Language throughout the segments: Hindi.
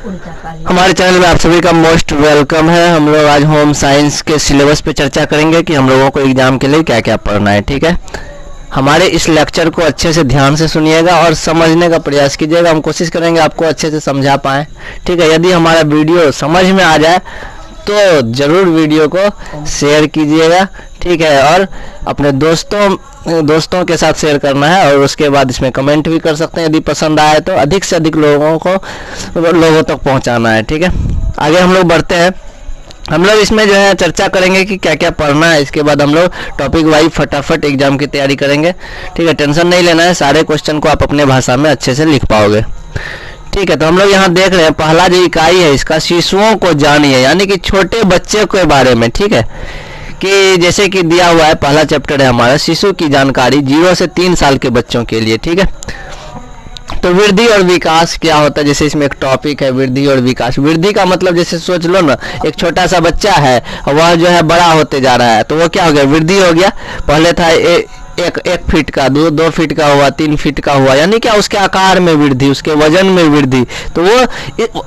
हमारे चैनल में आप सभी का मोस्ट वेलकम है। हम लोग आज होम साइंस के सिलेबस पे चर्चा करेंगे कि हम लोगों को एग्जाम के लिए क्या क्या पढ़ना है। ठीक है, हमारे इस लेक्चर को अच्छे से ध्यान से सुनिएगा और समझने का प्रयास कीजिएगा। हम कोशिश करेंगे आपको अच्छे से समझा पाएँ। ठीक है, यदि हमारा वीडियो समझ में आ जाए तो ज़रूर वीडियो को शेयर कीजिएगा। ठीक है, और अपने दोस्तों के साथ शेयर करना है और उसके बाद इसमें कमेंट भी कर सकते हैं। यदि पसंद आए तो अधिक से अधिक लोगों तक पहुंचाना है। ठीक है, आगे हम लोग बढ़ते हैं। हम लोग इसमें जो है चर्चा करेंगे कि क्या क्या पढ़ना है। इसके बाद हम लोग टॉपिक वाइज फटाफट एग्जाम की तैयारी करेंगे। ठीक है, टेंशन नहीं लेना है, सारे क्वेश्चन को आप अपने भाषा में अच्छे से लिख पाओगे। ठीक है, तो हम लोग यहाँ देख रहे हैं पहला जो इकाई है इसका शिशुओं को जानिए, यानी कि छोटे बच्चे के बारे में। ठीक है, कि जैसे कि दिया हुआ है, पहला चैप्टर है हमारा शिशु की जानकारी 0 से 3 साल के बच्चों के लिए। ठीक है, तो वृद्धि और विकास क्या होता है, जैसे इसमें एक टॉपिक है वृद्धि और विकास। वृद्धि का मतलब जैसे सोच लो ना, एक छोटा सा बच्चा है वह जो है बड़ा होते जा रहा है, तो वो क्या हो गया, वृद्धि हो गया। पहले था एक फीट का, 2 फीट का हुआ, 3 फीट का हुआ, यानी क्या उसके आकार में वृद्धि, उसके वजन में वृद्धि। तो वो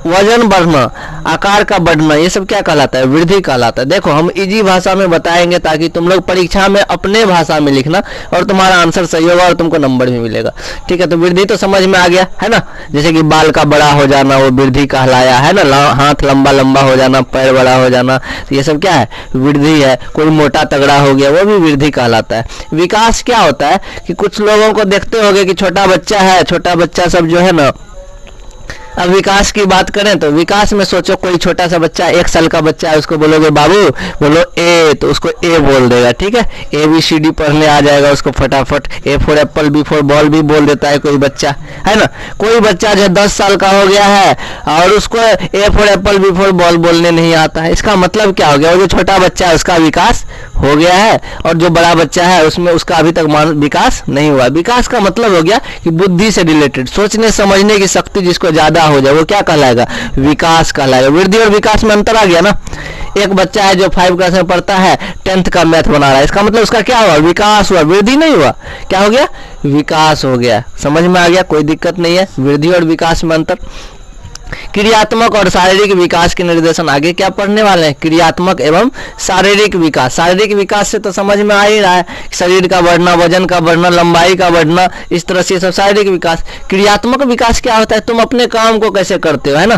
वजन बढ़ना, आकार का बढ़ना, ये सब क्या कहलाता है, वृद्धि कहलाता है। देखो हम इजी भाषा में बताएंगे ताकि तुम लोग परीक्षा में अपने भाषा में लिखना और तुम्हारा आंसर सही होगा और तुमको नंबर भी मिलेगा। ठीक है, तो वृद्धि तो समझ में आ गया है ना, जैसे कि बाल का बड़ा हो जाना वो वृद्धि कहलाया है ना, हाथ लंबा लंबा हो जाना, पैर बड़ा हो जाना, तो ये सब क्या है, वृद्धि है। कोई मोटा तगड़ा हो गया वो भी वृद्धि कहलाता है। विकास क्या होता है कि कुछ लोगों को देखते होंगे कि छोटा बच्चा है, छोटा बच्चा सब जो है ना, अब विकास की बात करें तो विकास में सोचो कोई छोटा सा बच्चा 1 साल का बच्चा है, उसको बोलोगे बाबू बोलो ए, तो उसको ए बोल देगा। ठीक है, ABCD पढ़ने आ जाएगा उसको फटाफट। A for Apple, B for ball भी बोल देता है कोई बच्चा, है ना। कोई बच्चा जो 10 साल का हो गया है और उसको A for Apple, B for ball बोलने नहीं आता है, इसका मतलब क्या हो गया, वो जो छोटा बच्चा है उसका विकास हो गया है और जो बड़ा बच्चा है उसमें उसका अभी तक विकास नहीं हुआ। विकास का मतलब हो गया कि बुद्धि से रिलेटेड, सोचने समझने की शक्ति जिसको ज्यादा हो जाए वो क्या कहलाएगा, विकास कहलाएगा। वृद्धि और विकास में अंतर आ गया ना। एक बच्चा है जो 5 क्लास में पढ़ता है, 10th का मैथ बना रहा है, इसका मतलब उसका क्या हुआ, विकास हुआ, वृद्धि नहीं हुआ। क्या हो गया, विकास हो गया। समझ में आ गया, कोई दिक्कत नहीं है। वृद्धि और विकास में अंतर। क्रियात्मक और शारीरिक विकास के निर्देशन आगे क्या पढ़ने वाले हैं, क्रियात्मक एवं शारीरिक विकास। शारीरिक विकास से तो समझ में आ ही रहा है, शरीर का बढ़ना, वजन का बढ़ना, लंबाई का बढ़ना, इस तरह से सब शारीरिक विकास। क्रियात्मक विकास क्या होता है, तुम अपने काम को कैसे करते हो, है ना,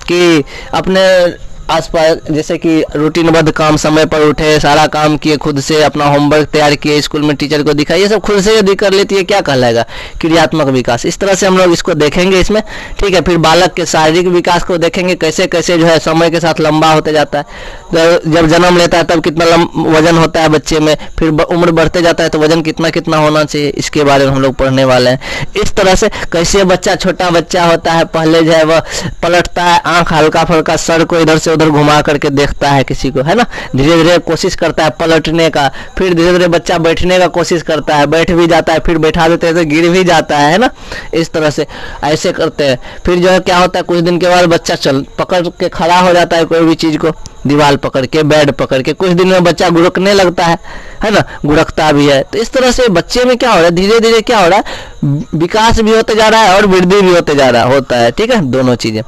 कि अपने आसपास जैसे कि रूटीनबद्ध काम, समय पर उठे, सारा काम किए खुद से, अपना होमवर्क तैयार किए, स्कूल में टीचर को दिखाई, ये सब खुद से यदि कर लेती है क्या कहलाएगा, क्रियात्मक विकास। इस तरह से हम लोग इसको देखेंगे इसमें। ठीक है, फिर बालक के शारीरिक विकास को देखेंगे, कैसे कैसे जो है समय के साथ लंबा होते जाता है। जब जन्म लेता है तब कितना वजन होता है बच्चे में, फिर उम्र बढ़ते जाता है तो वजन कितना कितना होना चाहिए, इसके बारे में हम लोग पढ़ने वाले हैं। इस तरह से कैसे बच्चा, छोटा बच्चा होता है, पहले जो है वह पलटता है, आंख हल्का फुल्का, सर को इधर से उधर घुमा करके देखता है किसी को, है ना, धीरे धीरे कोशिश करता है पलटने का, फिर धीरे धीरे बच्चा बैठने का कोशिश करता है, बैठ भी जाता है, फिर बैठा देते हैं तो गिर भी जाता है ना। इस तरह से ऐसे करते हैं। फिर जो है क्या होता है, कुछ दिन के बाद बच्चा पकड़ के खड़ा हो जाता है, कोई भी चीज को दीवार पकड़ के, बेड पकड़ के, कुछ दिन में बच्चा गुड़कने लगता है ना, गुड़कता भी है। तो इस तरह से बच्चे में क्या हो रहा है, धीरे धीरे क्या हो रहा है, विकास भी होते जा रहा है और वृद्धि भी होते जा रहा होता है। ठीक है, दोनों चीजें।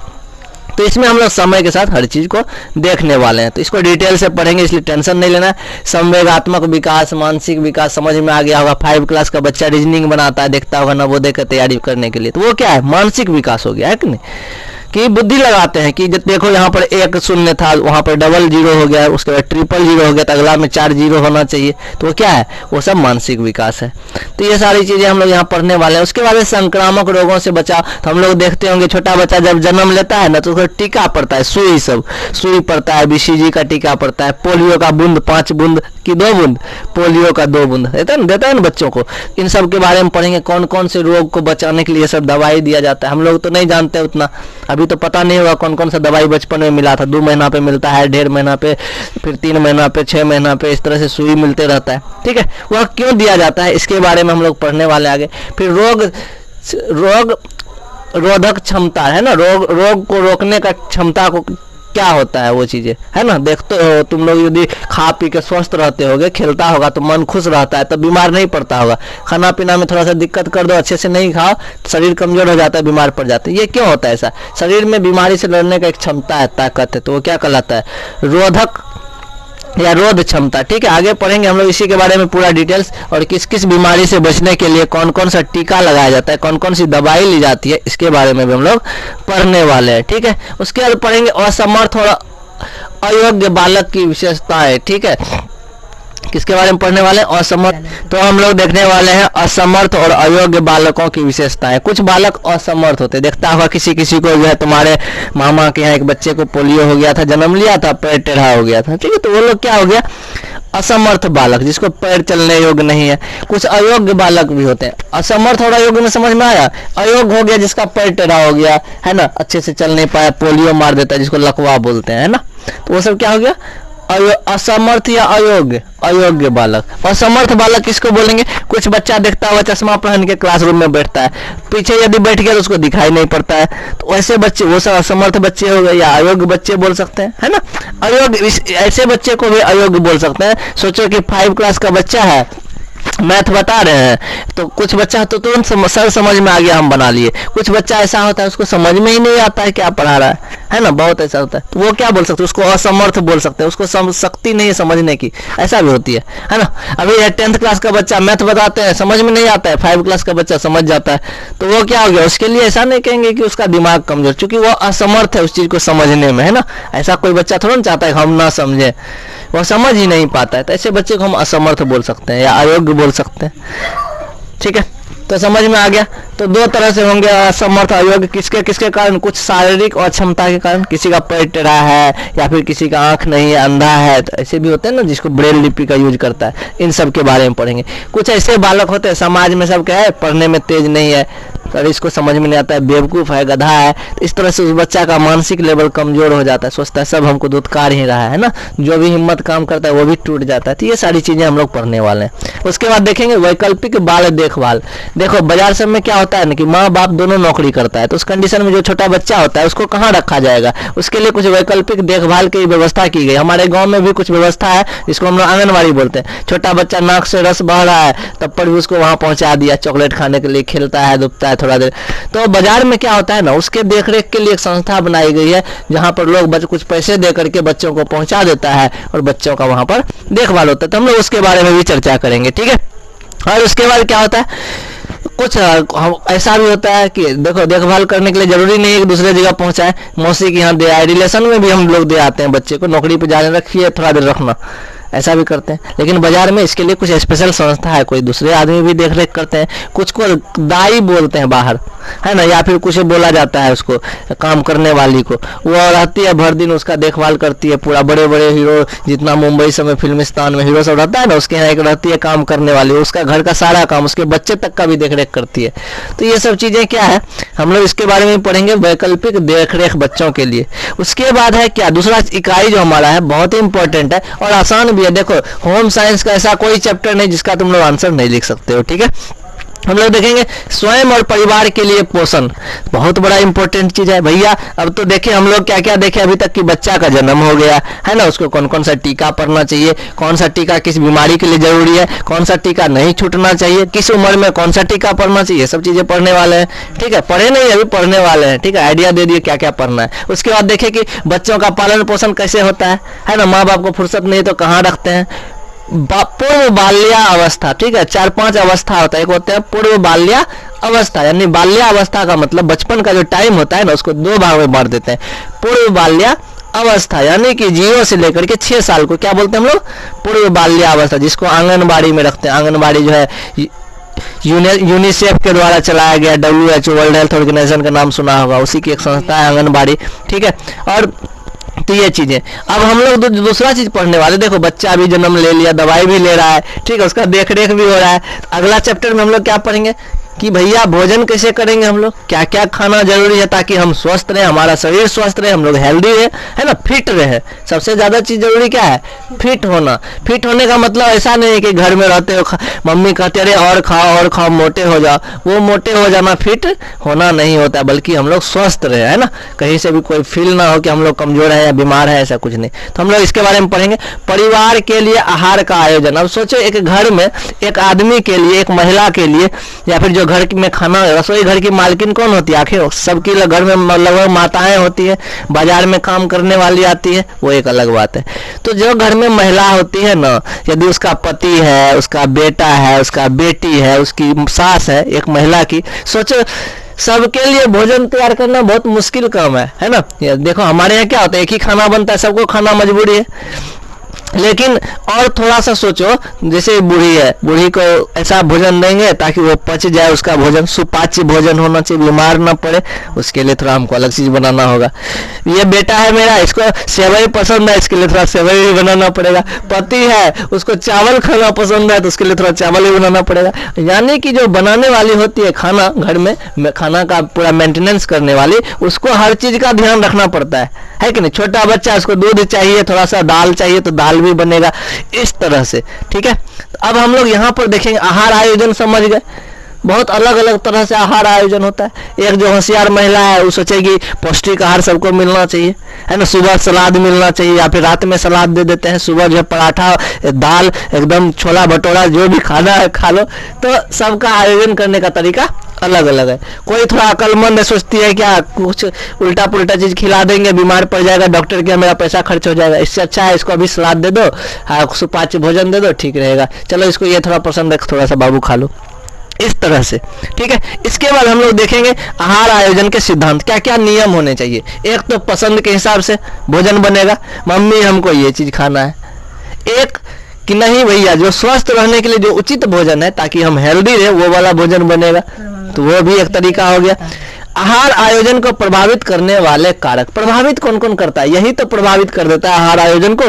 तो इसमें हम लोग समय के साथ हर चीज को देखने वाले हैं, तो इसको डिटेल से पढ़ेंगे, इसलिए टेंशन नहीं लेना है। संवेगात्मक विकास, मानसिक विकास समझ में आ गया होगा। 5 क्लास का बच्चा रीजनिंग बनाता है, देखता होगा नवोदय की तैयारी करने के लिए, तो वो क्या है, मानसिक विकास हो गया है कि नहीं, कि बुद्धि लगाते हैं कि देखो यहाँ पर 1 शून्य था, वहां पर डबल 0 हो गया, उसके बाद 000 हो गया, तो अगला में 4 0 होना चाहिए, तो वो क्या है, वो सब मानसिक विकास है। तो ये सारी चीजें हम लोग यहाँ पढ़ने वाले हैं। उसके बाद संक्रामक रोगों से बचाव, तो हम लोग देखते होंगे छोटा बच्चा जब जन्म लेता है ना तो उसको टीका पड़ता है, सुई पड़ता है, BCG का टीका पड़ता है, पोलियो का बूंद 5 बूंद की 2 बूंद, पोलियो का 2 बूंद देता है ना बच्चों को। इन सब के बारे में पढ़ेंगे, कौन कौन से रोग को बचाने के लिए सब दवाई दिया जाता है। हम लोग तो नहीं जानते उतना, अभी तो पता नहीं होगा कौन कौन सा दवाई बचपन में मिला था। 2 महीना पे मिलता है, 1.5 महीना पे, फिर 3 महीना पे, 6 महीना पे, इस तरह से सुई मिलते रहता है। ठीक है, वह क्यों दिया जाता है इसके बारे में हम लोग पढ़ने वाले आगे। फिर रोग रोधक क्षमता है ना, रोग को रोकने का क्षमता को क्या होता है वो चीज़ें, है ना। देखते हो तुम लोग, यदि खा पी के स्वस्थ रहते होगे, खेलता होगा तो मन खुश रहता है, तब बीमार नहीं पड़ता होगा। खाना पीना में थोड़ा सा दिक्कत कर दो, अच्छे से नहीं खाओ, शरीर कमजोर हो जाता है, बीमार पड़ जाते हैं। ये क्यों होता है ऐसा? शरीर में बीमारी से लड़ने का एक क्षमता है, ताकत है, तो वो क्या कहलाता है? रोधक या रोध क्षमता। ठीक है, आगे पढ़ेंगे हम लोग इसी के बारे में पूरा डिटेल्स, और किस किस बीमारी से बचने के लिए कौन कौन सा टीका लगाया जाता है, कौन कौन सी दवाई ली जाती है, इसके बारे में भी हम लोग पढ़ने वाले हैं। ठीक है, उसके बाद पढ़ेंगे असमर्थ और अयोग्य बालक की विशेषताएं। ठीक है, किसके बारे में पढ़ने वाले हैं? असमर्थ। तो हम लोग देखने वाले हैं असमर्थ और अयोग्य बालकों की विशेषताएं। कुछ बालक असमर्थ होते, देखता होगा किसी किसी को जो है, तुम्हारे मामा के यहाँ एक बच्चे को पोलियो हो गया था, जन्म लिया था, पैर टेढ़ा हो गया था। ठीक है, तो वो लोग क्या हो गया? असमर्थ बालक, जिसको पैर चलने योग्य नहीं है। कुछ अयोग्य बालक भी होते हैं। असमर्थ और अयोग्य में समझ में आया? अयोग्य हो गया जिसका पैर टेढ़ा हो गया, है ना, अच्छे से चल नहीं पाया, पोलियो मार देता है, जिसको लकवा बोलते हैं, है ना। तो वो सब क्या हो गया? असमर्थ या अयोग्य, अयोग्य बालक। असमर्थ बालक किसको बोलेंगे? कुछ बच्चा देखता हुआ चश्मा पहन के क्लासरूम में बैठता है, पीछे यदि बैठ गया तो उसको दिखाई नहीं पड़ता है, तो ऐसे बच्चे, वो सब असमर्थ बच्चे हो गए, या अयोग्य बच्चे बोल सकते हैं, है ना। अयोग्य, ऐसे बच्चे को भी अयोग्य बोल सकते हैं। सोचो कि 5 क्लास का बच्चा है, मैथ बता रहे हैं, तो कुछ बच्चा तो तुरंत सर समझ में आ गया, हम बना लिए। कुछ बच्चा ऐसा होता है उसको समझ में ही नहीं आता है क्या पढ़ा रहा है ना, बहुत ऐसा होता है। तो वो क्या बोल सकते हैं? उसको असमर्थ बोल सकते हैं, उसको शक्ति नहीं है समझने की, ऐसा भी होती है ना। अभी 10th क्लास का बच्चा मैथ बताते हैं, समझ में नहीं आता है, 5 क्लास का बच्चा समझ जाता है, तो वो क्या हो गया? उसके लिए ऐसा नहीं कहेंगे कि उसका दिमाग कमजोर, क्योंकि वो असमर्थ है उस चीज को समझने में, है ना। ऐसा कोई बच्चा थोड़ा ना चाहता है हम ना समझे, वो समझ ही नहीं पाता है, तो ऐसे बच्चे को हम असमर्थ बोल सकते हैं या अयोग्य बोल सकते हैं। ठीक है, तो समझ में आ गया। तो दो तरह से होंगे असमर्थ अयोग्य, किसके किसके कारण? कुछ शारीरिक अक्षमता के कारण, किसी का पेट टेढ़ा है या फिर किसी का आंख नहीं है, अंधा है, तो ऐसे भी होते हैं ना, जिसको ब्रेल लिपि का यूज करता है। इन सब के बारे में पढ़ेंगे। कुछ ऐसे बालक होते हैं समाज में सब क्या है, पढ़ने में तेज नहीं है, पर इसको समझ में नहीं आता है, बेवकूफ़ है, गधा है, तो इस तरह से उस बच्चा का मानसिक लेवल कमजोर हो जाता है, सोचता है सब हमको दुत्कार ही रहा है ना, जो भी हिम्मत काम करता है वो भी टूट जाता है। तो ये सारी चीज़ें हम लोग पढ़ने वाले हैं। उसके बाद देखेंगे वैकल्पिक बाल देखभाल। देखो बाजार सब में क्या होता है ना कि माँ बाप दोनों नौकरी करता है, तो उस कंडीशन में जो छोटा बच्चा होता है उसको कहाँ रखा जाएगा? उसके लिए कुछ वैकल्पिक देखभाल की व्यवस्था की गई। हमारे गाँव में भी कुछ व्यवस्था है जिसको हम लोग आंगनबाड़ी बोलते हैं। छोटा बच्चा नाक से रस बह रहा है, तब पर भी उसको वहाँ पहुँचा दिया, चॉकलेट खाने के लिए, खेलता है, दुबता है थोड़ा देर। तो बाजार में क्या होता है ना, उसके देखरेख के लिए एक संस्था बनाई गई है, जहाँ पर लोग कुछ पैसे दे करके बच्चों को पहुँचा देता है और बच्चों का वहाँ पर देखभाल होता है। तो हम लोग उसके बारे में भी चर्चा करेंगे। ठीक है, और उसके बाद क्या होता है, कुछ ऐसा भी होता है कि देखो देखभाल करने के लिए जरूरी नहीं है कि दूसरे जगह पहुंचाए, मौसी के यहाँ दे आए, रिलेशन में भी हम लोग दे आते हैं बच्चे को, नौकरी पे जाने रखिए थोड़ा देर रखना, ऐसा भी करते हैं। लेकिन बाजार में इसके लिए कुछ स्पेशल संस्था है, कोई दूसरे आदमी भी देख रेख करते हैं। कुछ को दाई बोलते हैं बाहर, है ना, या फिर कुछ बोला जाता है उसको, काम करने वाली को, वो रहती है भर दिन उसका देखभाल करती है पूरा। बड़े बड़े हीरो जितना मुंबई समय फिल्मिस्तान में हीरो सब रहता है ना, उसके यहाँ एक रहती है काम करने वाली, उसका घर का सारा काम, उसके बच्चे तक का भी देख रेख करती है। तो ये सब चीज़ें क्या है, हम लोग इसके बारे में पढ़ेंगे, वैकल्पिक देख रेख बच्चों के लिए। उसके बाद है क्या, दूसरा इकाई जो हमारा है बहुत ही इंपॉर्टेंट है और आसान भी है। देखो होम साइंस का ऐसा कोई चैप्टर नहीं जिसका तुम लोग आंसर नहीं लिख सकते हो। ठीक है, हम लोग देखेंगे स्वयं और परिवार के लिए पोषण, बहुत बड़ा इंपॉर्टेंट चीज है भैया। अब तो देखें हम लोग क्या क्या देखे अभी तक कि बच्चा का जन्म हो गया है ना, उसको कौन कौन सा टीका पड़ना चाहिए, कौन सा टीका किस बीमारी के लिए जरूरी है, कौन सा टीका नहीं छूटना चाहिए, किस उम्र में कौन सा टीका पड़ना चाहिए, सब चीजें पढ़ने वाले हैं। ठीक है, पढ़े नहीं अभी पढ़ने वाले हैं। ठीक है, आइडिया दे दिए क्या क्या पढ़ना है। उसके बाद देखें कि बच्चों का पालन पोषण कैसे होता है ना, माँ बाप को फुर्सत नहीं तो कहाँ रखते हैं, पूर्व बाल्या अवस्था। ठीक है, 4-5 अवस्था होता है। एक होता है पूर्व बाल्या अवस्था, यानी बाल्या अवस्था का मतलब बचपन का जो टाइम होता है ना, उसको 2 भाग में बांट देते हैं। पूर्व बाल्या अवस्था यानी कि 0 से लेकर के 6 साल को क्या बोलते हैं हम लोग, पूर्व बाल्या अवस्था, जिसको आंगनबाड़ी में रखते हैं। आंगनबाड़ी जो है यूनिसेफ के द्वारा चलाया गया, WHO वर्ल्ड हेल्थ ऑर्गेनाइजेशन का नाम सुना होगा, उसी की एक संस्था है आंगनबाड़ी। ठीक है, और तो ये चीजें। अब हम लोग दूसरा चीज पढ़ने वाले, देखो बच्चा भी जन्म ले लिया, दवाई भी ले रहा है, ठीक है, उसका देख रेख भी हो रहा है। अगला चैप्टर में हम लोग क्या पढ़ेंगे, कि भैया भोजन कैसे करेंगे, हम लोग क्या क्या खाना जरूरी है ताकि हम स्वस्थ रहे, हमारा शरीर स्वस्थ रहे, हम लोग हेल्दी रहे, है ना, फिट रहे। सबसे ज़्यादा चीज़ जरूरी क्या है, फिट होना। फिट होने का मतलब ऐसा नहीं है कि घर में रहते हो मम्मी कहते अरे और खाओ मोटे हो जाओ, वो मोटे हो जाना फिट होना नहीं होता, बल्कि हम लोग स्वस्थ रहे, है ना, कहीं से भी कोई फील ना हो कि हम लोग कमजोर है या बीमार है, ऐसा कुछ नहीं। तो हम लोग इसके बारे में पढ़ेंगे। परिवार के लिए आहार का आयोजन। अब सोचो एक घर में एक आदमी के लिए, एक महिला के लिए, या फिर जो घर में खाना, रसोई घर की मालकिन कौन होती है, आखिर सबकी घर में लगभग माताएं होती है, बाजार में काम करने वाली आती है, वो एक अलग बात है। तो जो घर में महिला होती है ना, यदि उसका पति है, उसका बेटा है, उसका बेटी है, उसकी सास है, एक महिला की, सोचो सबके लिए भोजन तैयार करना बहुत मुश्किल काम है ना। देखो हमारे यहाँ क्या होता है, एक ही खाना बनता है, सबको खाना मजबूरी है। लेकिन और थोड़ा सा सोचो, जैसे बूढ़ी है, बूढ़ी को ऐसा भोजन देंगे ताकि वो पच जाए, उसका भोजन सुपाच्य भोजन होना चाहिए, बीमार ना पड़े, उसके लिए थोड़ा हमको अलग चीज बनाना होगा। ये बेटा है मेरा, इसको सेवई पसंद है, इसके लिए थोड़ा सेवई भी बनाना पड़ेगा। पति है, उसको चावल खाना पसंद है, तो उसके लिए थोड़ा चावल भी बनाना पड़ेगा। यानी कि जो बनाने वाली होती है खाना, घर में खाना का पूरा मेंटेनेंस करने वाली, उसको हर चीज का ध्यान रखना पड़ता है कि नहीं। छोटा बच्चा, उसको दूध चाहिए, थोड़ा सा दाल चाहिए तो दाल भी बनेगा, इस तरह से, ठीक है। अब हम लोग यहाँ पर देखेंगे आहार आयोजन, समझ गए, बहुत अलग अलग तरह से आहार आयोजन होता है। एक जो होशियार महिला है वो सोचेगी पौष्टिक आहार सबको मिलना चाहिए, है ना, सुबह सलाद मिलना चाहिए, या फिर रात में सलाद दे देते हैं, सुबह जो पराठा, दाल, एकदम छोला भटूरा, जो भी खाना है खा लो। तो सबका आयोजन करने का तरीका अलग अलग है। कोई थोड़ा अक्लमंद है, सोचती है क्या कुछ उल्टा पुल्टा चीज खिला देंगे, बीमार पड़ जाएगा, डॉक्टर के मेरा पैसा खर्च हो जाएगा, इससे अच्छा है इसको अभी सलाद दे दो, सुपाच्य भोजन दे दो, ठीक रहेगा, चलो इसको ये थोड़ा पसंद है, थोड़ा सा बाबू खा लो, इस तरह से, ठीक है। इसके बाद हम लोग देखेंगे आहार आयोजन के सिद्धांत, क्या क्या नियम होने चाहिए। एक तो पसंद के हिसाब से भोजन बनेगा, मम्मी हमको ये चीज खाना है। एक कि नहीं भैया, जो स्वस्थ रहने के लिए जो उचित भोजन है ताकि हम हेल्दी रहे, वो वाला भोजन बनेगा, तो वो भी एक तरीका हो गया। आहार आयोजन को प्रभावित करने वाले कारक, प्रभावित कौन कौन करता है, यही तो प्रभावित कर देता है आहार आयोजन को,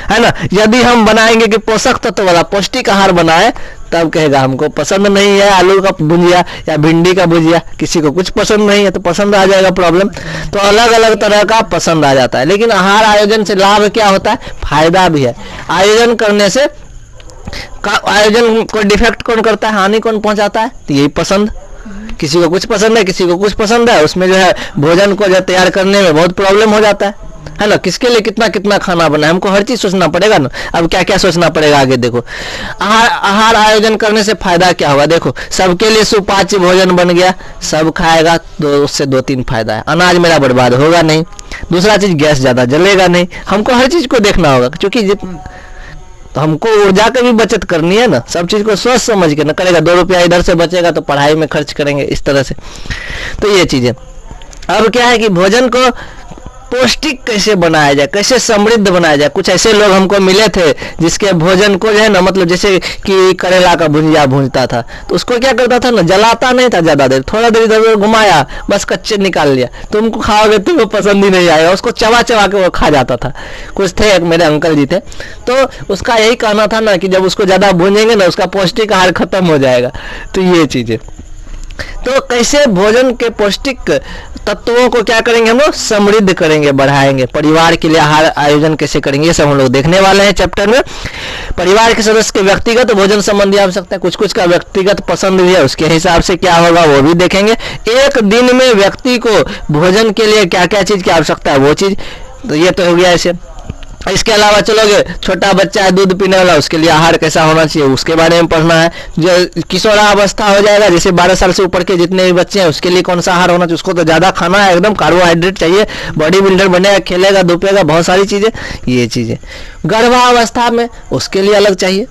है ना। यदि हम बनाएंगे कि पोषक तत्व वाला पौष्टिक आहार बनाए, तब कहेगा हमको पसंद नहीं है आलू का भुजिया या भिंडी का भुजिया, किसी को कुछ पसंद नहीं है तो पसंद आ जाएगा प्रॉब्लम। तो अलग अलग तरह का पसंद आ जाता है। लेकिन आहार आयोजन से लाभ क्या होता है, फायदा भी है। आयोजन करने से आयोजन को डिफेक्ट कौन करता है, हानि कौन पहुंचाता है, तो यही पसंद। किसी को कुछ पसंद है, किसी को कुछ पसंद है, उसमें जो है भोजन को जो तैयार करने में बहुत प्रॉब्लम हो जाता है ना। किसके लिए कितना कितना खाना बना है, हमको हर चीज सोचना पड़ेगा ना। अब क्या क्या सोचना पड़ेगा आगे देखो। आहार आयोजन करने से फायदा क्या होगा, देखो सबके लिए सुपाच्य भोजन बन गया, सब खाएगा, तो उससे 2-3 फायदा है। अनाज मेरा बर्बाद होगा नहीं, दूसरा चीज गैस ज्यादा जलेगा नहीं, हमको हर चीज को देखना होगा, क्योंकि तो हमको ऊर्जा की भी बचत करनी है ना, सब चीज को सोच समझ के ना करेगा। 2 रुपया इधर से बचेगा तो पढ़ाई में खर्च करेंगे, इस तरह से। तो ये चीजें। अब क्या है कि भोजन को पौष्टिक कैसे बनाया जाए, कैसे समृद्ध बनाया जाए। कुछ ऐसे लोग हमको मिले थे जिसके भोजन को जो है ना, मतलब जैसे कि करेला का भुजिया भूनता था, तो उसको क्या करता था ना, जलाता नहीं था ज्यादा देर, थोड़ा देर इधर घुमाया, बस कच्चे निकाल लिया। तुमको खाओगे तो वो पसंद ही नहीं आएगा, उसको चबा चबा के वो खा जाता था। कुछ थे, एक मेरे अंकल जी थे, तो उसका यही कहना था ना कि जब उसको ज्यादा भूनेंगे ना, उसका पौष्टिक आहार खत्म हो जाएगा। तो ये चीजें, तो कैसे भोजन के पौष्टिक तत्वों को क्या करेंगे, हम लोग समृद्ध करेंगे, बढ़ाएंगे। परिवार के लिए आहार आयोजन कैसे करेंगे, ये सब हम लोग देखने वाले हैं चैप्टर में। परिवार के सदस्य के व्यक्तिगत भोजन संबंधी आवश्यकता है, कुछ कुछ का व्यक्तिगत पसंद भी है, उसके हिसाब से क्या होगा वो भी देखेंगे। एक दिन में व्यक्ति को भोजन के लिए क्या क्या चीज की आवश्यकता है, वो चीज, तो ये तो हो गया ऐसे। इसके अलावा चलोगे, छोटा बच्चा है दूध पीने वाला, उसके लिए आहार कैसा होना चाहिए, उसके बारे में पढ़ना है। जो किशोरावस्था हो जाएगा, जैसे 12 साल से ऊपर के जितने भी बच्चे हैं, उसके लिए कौन सा आहार होना चाहिए, उसको तो ज्यादा खाना है, एकदम कार्बोहाइड्रेट चाहिए, बॉडी बिल्डर बनेगा, खेलेगा धूपेगा, बहुत सारी चीजें, ये चीजें। गर्भावस्था में उसके लिए अलग चाहिए,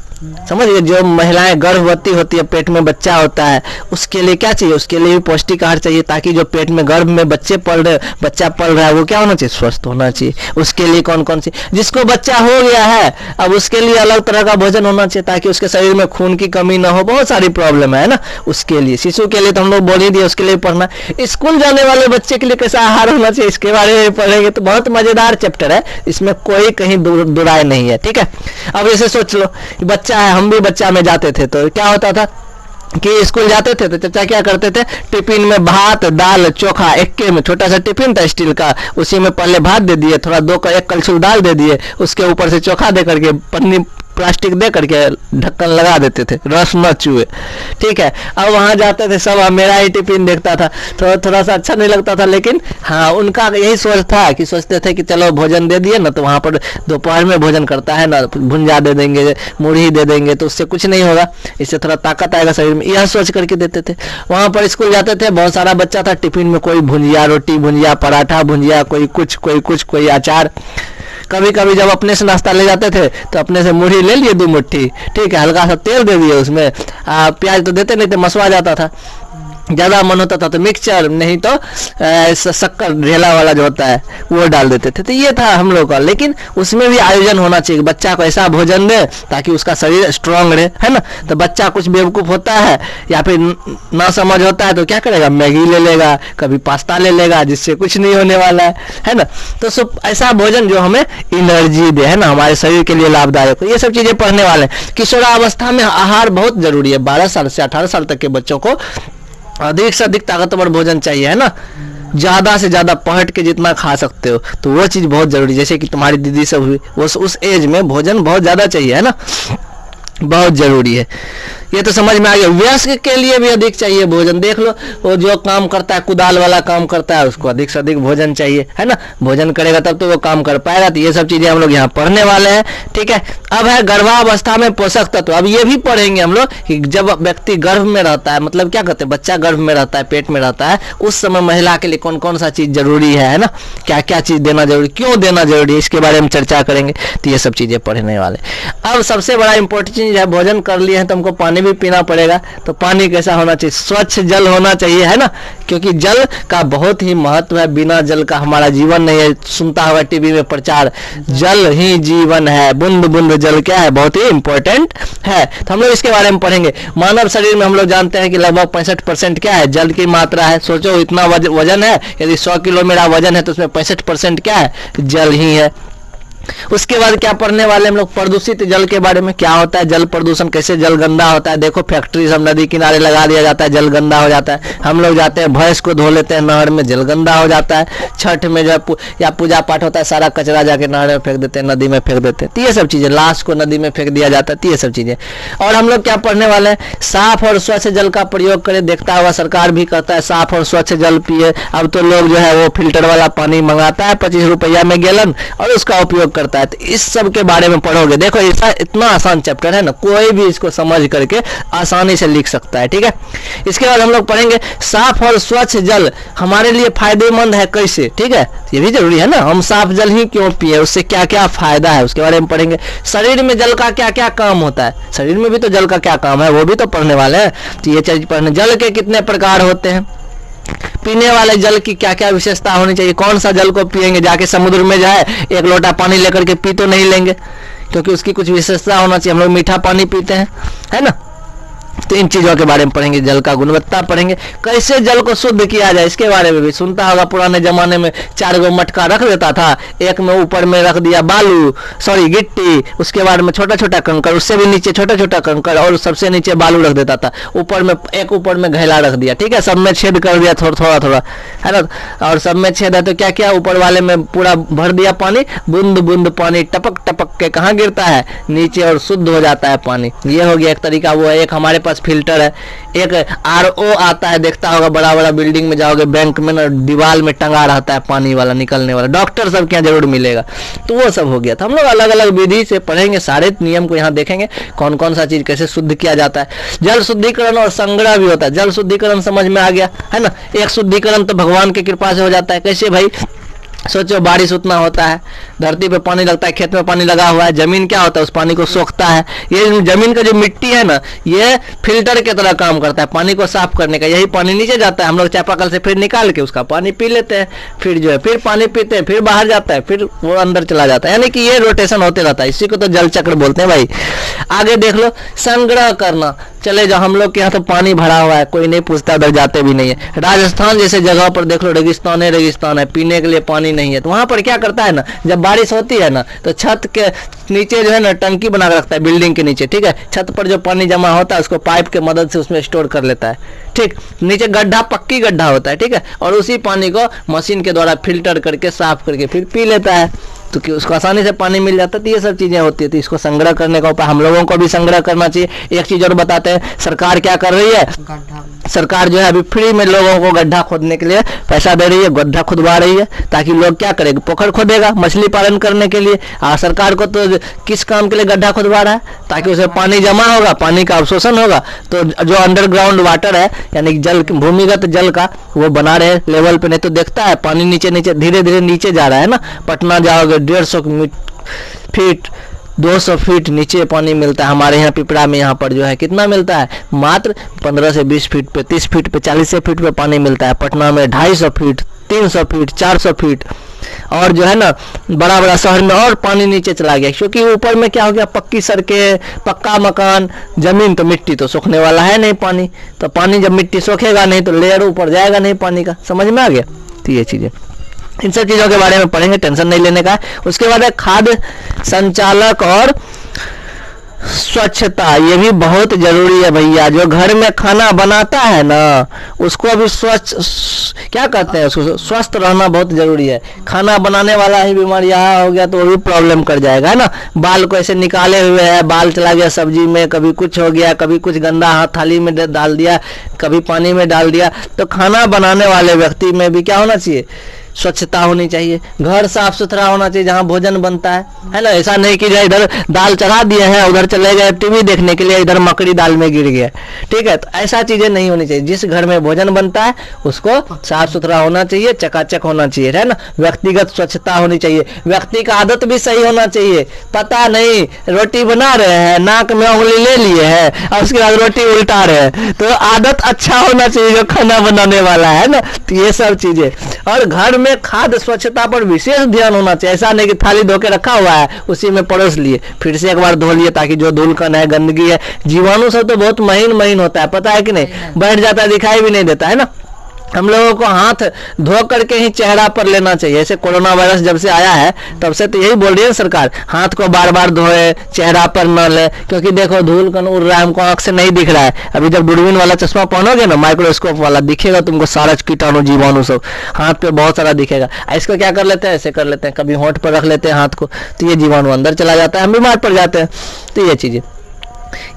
समझिए। जो महिलाएं गर्भवती होती है, पेट में बच्चा होता है, उसके लिए क्या चाहिए, उसके लिए भी पौष्टिक आहार चाहिए, ताकि जो पेट में गर्भ में बच्चा पल रहा है वो क्या होना चाहिए, स्वस्थ होना चाहिए। उसके लिए कौन कौन सी, जिसको बच्चा हो गया है अब उसके लिए अलग तरह का भोजन होना चाहिए, ताकि उसके शरीर में खून की कमी ना हो, बहुत सारी प्रॉब्लम है ना उसके लिए। शिशु के लिए तो हम लोग बोल ही दिए, उसके लिए पढ़ना। स्कूल जाने वाले बच्चे के लिए कैसा आहार होना चाहिए, इसके बारे में पढ़ेंगे। तो बहुत मजेदार चैप्टर है, इसमें कोई कहीं दुराय नहीं है, ठीक है। अब ऐसे सोच लो, बच्चा है, हम भी बच्चा में जाते थे तो क्या होता था, कि स्कूल जाते थे तो चाचा क्या करते थे, टिफिन में भात दाल चोखा एक्के में, छोटा सा टिफिन था स्टील का, उसी में पहले भात दे दिए, थोड़ा एक कलछुल दाल दे दिए, उसके ऊपर से चोखा दे करके पन्नी प्लास्टिक दे करके ढक्कन लगा देते थे, रस न चुए। ठीक है, अब वहाँ जाते थे सब, मेरा ही टिफिन देखता था तो थोड़ा सा अच्छा नहीं लगता था, लेकिन हाँ उनका यही सोच था कि सोचते थे कि चलो भोजन दे दिए ना, तो वहाँ पर दोपहर में भोजन करता है ना, भुंजा दे देंगे, मुढ़ी दे देंगे, तो उससे कुछ नहीं होगा, इससे थोड़ा ताकत आएगा शरीर में, यह सोच करके देते थे। वहाँ पर स्कूल जाते थे, बहुत सारा बच्चा था, टिफिन में कोई भुंजिया रोटी भुंजिया पराठा भुंजिया, कोई कुछ कोई अचार। कभी कभी जब अपने से नाश्ता ले जाते थे तो अपने से मुढ़ी ले लिए 2 मुट्ठी, ठीक है, हल्का सा तेल दे दिए, उसमें प्याज तो देते नहीं थे, मसवा जाता था, ज़्यादा मन होता था तो मिक्सचर, नहीं तो शक्कर ढेला वाला जो होता है वो डाल देते थे। तो ये था हम लोग का, लेकिन उसमें भी आयोजन होना चाहिए, बच्चा को ऐसा भोजन दे ताकि उसका शरीर स्ट्रांग रहे, है ना। तो बच्चा कुछ बेवकूफ़ होता है या फिर ना समझ होता है तो क्या करेगा, मैगी ले लेगा, कभी पास्ता ले लेगा, जिससे कुछ नहीं होने वाला है ना। तो सब ऐसा भोजन जो हमें एनर्जी दे, है ना, हमारे शरीर के लिए लाभदायक हो, ये सब चीज़ें पढ़ने वाले हैं। किशोरावस्था में आहार बहुत जरूरी है, 12 साल से 18 साल तक के बच्चों को अधिक से अधिक ताकतवर भोजन चाहिए, है ना, ज़्यादा से ज़्यादा पहट के जितना खा सकते हो, तो वो चीज़ बहुत ज़रूरी, जैसे कि तुम्हारी दीदी सब हुई, उस एज में भोजन बहुत ज़्यादा चाहिए, है ना, बहुत ज़रूरी है। ये तो समझ में आ गया। वयस्क के लिए भी अधिक चाहिए भोजन, देख लो वो जो काम करता है, कुदाल वाला काम करता है, उसको अधिक से अधिक भोजन चाहिए, है ना, भोजन करेगा तब तो वो काम कर पाएगा। तो ये सब चीज़ें हम लोग यहाँ पढ़ने वाले हैं, ठीक है। अब है गर्भावस्था में पोषक तत्व, अब ये भी पढ़ेंगे हम लोग कि जब व्यक्ति गर्भ में रहता है, मतलब क्या कहते हैं, बच्चा गर्भ में रहता है, पेट में रहता है, उस समय महिला के लिए कौन कौन सा चीज़ जरूरी है ना, क्या क्या चीज़ देना जरूरी, क्यों देना जरूरी है, इसके बारे में चर्चा करेंगे। तो ये सब चीज़ें पढ़ने वाले। अब सबसे बड़ा इंपॉर्टेंट चीज़ है, भोजन कर लिए हैं तो हमको पानी भी पीना पड़ेगा। तो पानी कैसा होना चाहिए, स्वच्छ जल होना चाहिए, है ना, क्योंकि जल का बहुत ही महत्व है, बिना जल का हमारा जीवन नहीं है। सुनता होगा टीवी में प्रचार, जल ही जीवन है, बूंद बूंद जल क्या है, बहुत ही इंपॉर्टेंट है। तो हम लोग इसके बारे में पढ़ेंगे। मानव शरीर में हम लोग जानते हैं कि लगभग 65% क्या है, जल की मात्रा है। सोचो इतना वजन है, यदि 100 किलो मेरा वजन है तो उसमें 65% क्या है, जल ही है। उसके बाद क्या पढ़ने वाले हम लोग, प्रदूषित जल के बारे में, क्या होता है जल प्रदूषण, कैसे जल गंदा होता है। देखो फैक्ट्री सब नदी किनारे लगा दिया जाता है, जल गंदा हो जाता है। हम लोग जाते हैं भैंस को धो लेते हैं नहर में, जल गंदा हो जाता है। छठ में जो या पूजा पाठ होता है, सारा कचरा जाके नहर में फेंक देते हैं, नदी में फेंक देते हैं। तो ये सब चीज़ें, लाश को नदी में फेंक दिया जाता है। तो ये सब चीज़ें। और हम लोग क्या पढ़ने वाले हैं, साफ और स्वच्छ जल का प्रयोग करें। देखता हुआ सरकार भी कहता है साफ और स्वच्छ जल पिए। अब तो लोग जो है वो फिल्टर वाला पानी मंगाता है 25 रुपया में गैलन, और उसका उपयोग करता है। तो इस सब के बारे में पढ़ोगे। देखो ऐसा इतना आसान चैप्टर है ना, कोई भी इसको समझ करके आसानी से लिख सकता है, ठीक है। इसके बाद हम लोग पढ़ेंगे साफ और स्वच्छ जल हमारे लिए फायदेमंद है कैसे, ठीक है, ये भी जरूरी है ना, हम साफ जल ही क्यों पिए, उससे क्या क्या फायदा है उसके बारे में पढ़ेंगे। शरीर में जल का क्या क्या काम होता है, शरीर में भी तो जल का क्या काम है वो भी तो पढ़ने वाले हैं। तो ये चीज पढ़ने, जल के कितने प्रकार होते हैं, पीने वाले जल की क्या क्या विशेषता होनी चाहिए, कौन सा जल को पिएंगे, जाके समुद्र में जाए 1 लोटा पानी लेकर के पी तो नहीं लेंगे, क्योंकि उसकी कुछ विशेषता होना चाहिए। हम लोग मीठा पानी पीते हैं, है ना। तो इन चीज़ों के बारे में पढ़ेंगे, जल का गुणवत्ता पढ़ेंगे, कैसे जल को शुद्ध किया जाए इसके बारे में भी। सुनता होगा पुराने जमाने में 4 गो मटका रख देता था, एक में ऊपर में रख दिया गिट्टी, उसके बाद में छोटा छोटा कंकड़, उससे भी नीचे छोटा छोटा कंकड़, और सबसे नीचे बालू रख देता था, ऊपर में घैला रख दिया, ठीक है, सब में छेद कर दिया थोड़ा थोड़ा, है ना। और सब में छेद है तो क्या किया, ऊपर वाले में पूरा भर दिया पानी, बूंद बूंद पानी टपक टपक के कहाँ गिरता है, नीचे, और शुद्ध हो जाता है पानी। ये हो गया एक तरीका। वो है एक हमारे पास फिल्टर है, एक RO आता है, देखता होगा बड़ा बड़ा बिल्डिंग में जाओगे, बैंक में ना दीवार में टंगा रहता है पानी वाला निकलने वाला, डॉक्टर सब के यहाँ जरूर मिलेगा। तो वो सब हो गया। तो हम लोग अलग अलग विधि से पढ़ेंगे, सारे नियम को यहाँ देखेंगे, कौन कौन सा चीज कैसे शुद्ध किया जाता है। जल शुद्धिकरण और संग्रह भी होता है। जल शुद्धिकरण समझ में आ गया, है ना। एक शुद्धिकरण तो भगवान की कृपा से हो जाता है। कैसे भाई, सोचो बारिश उतना होता है, धरती पे पानी लगता है, खेत में पानी लगा हुआ है, जमीन क्या होता है, उस पानी को सोखता है। ये जमीन का जो मिट्टी है ना, ये फिल्टर के तरह काम करता है पानी को साफ करने का। यही पानी नीचे जाता है, हम लोग चापाकल से फिर निकाल के उसका पानी पी लेते हैं, फिर जो है फिर पानी पीते हैं, फिर बाहर जाता है, फिर वो अंदर चला जाता है, यानी कि ये रोटेशन होते रहता है। इसी को तो जल चक्र बोलते हैं भाई। आगे देख लो, संग्रह करना। चले जाओ, हम लोग के यहाँ तो पानी भरा हुआ है, कोई नहीं पूछता, उधर जाते भी नहीं है। राजस्थान जैसे जगह पर देख लो, रेगिस्तान है, पीने के लिए पानी पानी नहीं है, तो वहाँ पर क्या करता है ना, जब बारिश होती है ना तो छत के नीचे जो है ना टंकी बना के रखता है बिल्डिंग के नीचे, ठीक है। छत पर जो पानी जमा होता है उसको पाइप के मदद से उसमें स्टोर कर लेता है, ठीक। नीचे गड्ढा, पक्की गड्ढा होता है, ठीक है, और उसी पानी को मशीन के द्वारा फिल्टर करके साफ करके फिर पी लेता है, तो कि उसको आसानी से पानी मिल जाता है। तो ये सब चीज़ें होती है, तो इसको संग्रह करने का उपाय हम लोगों को भी संग्रह करना चाहिए। एक चीज़ और बताते हैं, सरकार क्या कर रही है, सरकार जो है अभी फ्री में लोगों को गड्ढा खोदने के लिए पैसा दे रही है, गड्ढा खुदवा रही है, ताकि लोग क्या करेंगे, पोखर खोदेगा मछली पालन करने के लिए। सरकार को तो किस काम के लिए गड्ढा खुदवा रहा है, ताकि उसे पानी जमा होगा, पानी का अवशोषण होगा, तो जो अंडरग्राउंड वाटर है यानी जल, भूमिगत जल का, वो बना रहे लेवल पे। नहीं तो देखता है पानी नीचे नीचे धीरे धीरे नीचे जा रहा है ना, पटना जाओगे 150 फीट 200 फीट नीचे पानी मिलता है। हमारे यहाँ पिपरा में यहाँ पर जो है कितना मिलता है, मात्र 15 से 20 फीट पे, 30 फीट पे, 40 फीट पे पानी मिलता है। पटना में 250 फीट, 300 फीट, 400 फीट, और जो है ना बड़ा बड़ा शहर में और पानी नीचे चला गया, क्योंकि ऊपर में क्या हो गया, पक्की सड़कें, पक्का मकान, जमीन, तो मिट्टी तो सूखने वाला है नहीं पानी, तो पानी जब मिट्टी सूखेगा नहीं तो लेयर ऊपर जाएगा नहीं पानी का। समझ में आ गया। तो ये चीज़ें, इन सब चीज़ों के बारे में पढ़ेंगे, टेंशन नहीं लेने का है। उसके बाद है खाद्य संचालक और स्वच्छता, ये भी बहुत जरूरी है भैया। जो घर में खाना बनाता है ना उसको भी स्वच्छ, क्या कहते हैं उसको, स्वस्थ रहना बहुत जरूरी है। खाना बनाने वाला ही बीमार यहाँ हो गया तो वो भी प्रॉब्लम कर जाएगा, है ना। बाल को ऐसे निकाले हुए है, बाल चला गया सब्जी में, कभी कुछ हो गया, कभी कुछ गंदा हाथ थाली में डाल दिया, कभी पानी में डाल दिया। तो खाना बनाने वाले व्यक्ति में भी क्या होना चाहिए, स्वच्छता होनी चाहिए, घर साफ सुथरा होना चाहिए जहाँ भोजन बनता है ना। ऐसा नहीं कि जो इधर दाल चढ़ा दिए हैं, उधर चले गए टीवी देखने के लिए, इधर मकड़ी दाल में गिर गया, ठीक है। तो ऐसा चीजें नहीं होनी चाहिए। जिस घर में भोजन बनता है उसको साफ सुथरा होना चाहिए, चकाचक होना चाहिए, है ना। व्यक्तिगत स्वच्छता होनी चाहिए, व्यक्ति का आदत भी सही होना चाहिए। पता नहीं रोटी बना रहे हैं, नाक में उंगली ले लिए हैं और उसके बाद रोटी उल्टा रहे हैं, तो आदत अच्छा होना चाहिए जो खाना बनाने वाला है ना। तो ये सब चीजें, और घर में खाद्य स्वच्छता पर विशेष ध्यान होना चाहिए। ऐसा नहीं कि थाली धो के रखा हुआ है उसी में परोस लिए, फिर से एक बार धो लिए, ताकि जो धूलकण है, गंदगी है, जीवाणु सब तो बहुत महीन महीन होता है, पता है कि नहीं, बैठ जाता है, दिखाई भी नहीं देता है ना। हम लोगों को हाथ धो करके ही चेहरा पर लेना चाहिए। ऐसे कोरोना वायरस जब से आया है तब से तो यही बोल रही है सरकार, हाथ को बार बार धोए, चेहरा पर न ले, क्योंकि देखो धूल कण उड़ रहा है, हमको आंख से नहीं दिख रहा है। अभी जब दूरबीन वाला चश्मा पहनोगे ना, माइक्रोस्कोप वाला, दिखेगा तुमको सारा कीटाणु जीवाणु सब हाथ पे बहुत सारा दिखेगा। इसको क्या कर लेते हैं, ऐसे कर लेते हैं, कभी होंठ पर रख लेते हैं हाथ को, तो ये जीवाणु अंदर चला जाता है, हम बीमार पड़ जाते हैं। तो ये चीजें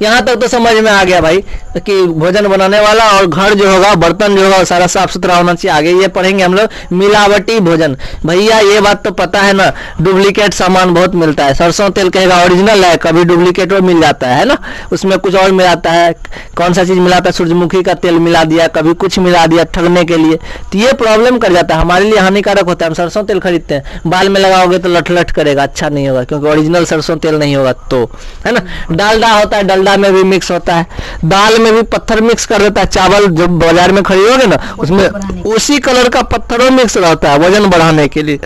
यहाँ तक तो समझ में आ गया भाई, कि भोजन बनाने वाला और घर जो होगा, बर्तन जो होगा सारा साफ सुथरा होना चाहिए। आगे ये पढ़ेंगे हम लोग मिलावटी भोजन। भैया ये बात तो पता है ना, डुप्लीकेट सामान बहुत मिलता है। सरसों तेल कहेगा ओरिजिनल है, कभी डुप्लीकेट वो मिल जाता है ना, उसमें कुछ और मिलाता है। कौन सा चीज मिलाता है, सूरजमुखी का तेल मिला दिया, कभी कुछ मिला दिया ठगने के लिए, तो ये प्रॉब्लम कर जाता है, हमारे लिए हानिकारक होता है। हम सरसों तेल खरीदते हैं, बाल में लगाओगे तो लट लट करेगा, अच्छा नहीं होगा, क्योंकि ओरिजिनल सरसों तेल नहीं होगा, तो है ना। डालडा होता है, डलडा में भी मिक्स होता है, दाल में भी पत्थर मिक्स कर देता है। चावल जो बाजार में खरीदोगे ना उसमें उसी कलर का पत्थरों मिक्स रहता है वजन बढ़ाने के लिए।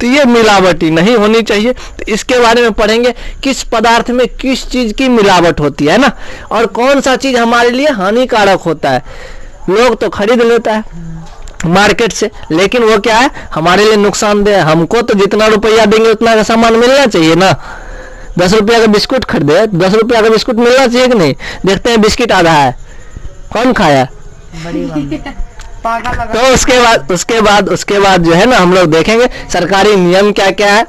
तो ये मिलावटी नहीं होनी चाहिए। तो इसके बारे में पढ़ेंगे, किस पदार्थ में किस चीज की मिलावट होती है ना, और कौन सा चीज हमारे लिए हानिकारक होता है। लोग तो खरीद लेता है मार्केट से, लेकिन वो क्या है, हमारे लिए नुकसानदेह है। हमको तो जितना रुपया देंगे उतना का सामान मिलना चाहिए ना। 10 रुपया का बिस्कुट खरीदे, 10 रुपया का बिस्कुट मिलना चाहिए कि नहीं। देखते हैं बिस्किट आधा है, कौन खाया, तो उसके बाद जो है ना हम लोग देखेंगे सरकारी नियम क्या क्या है।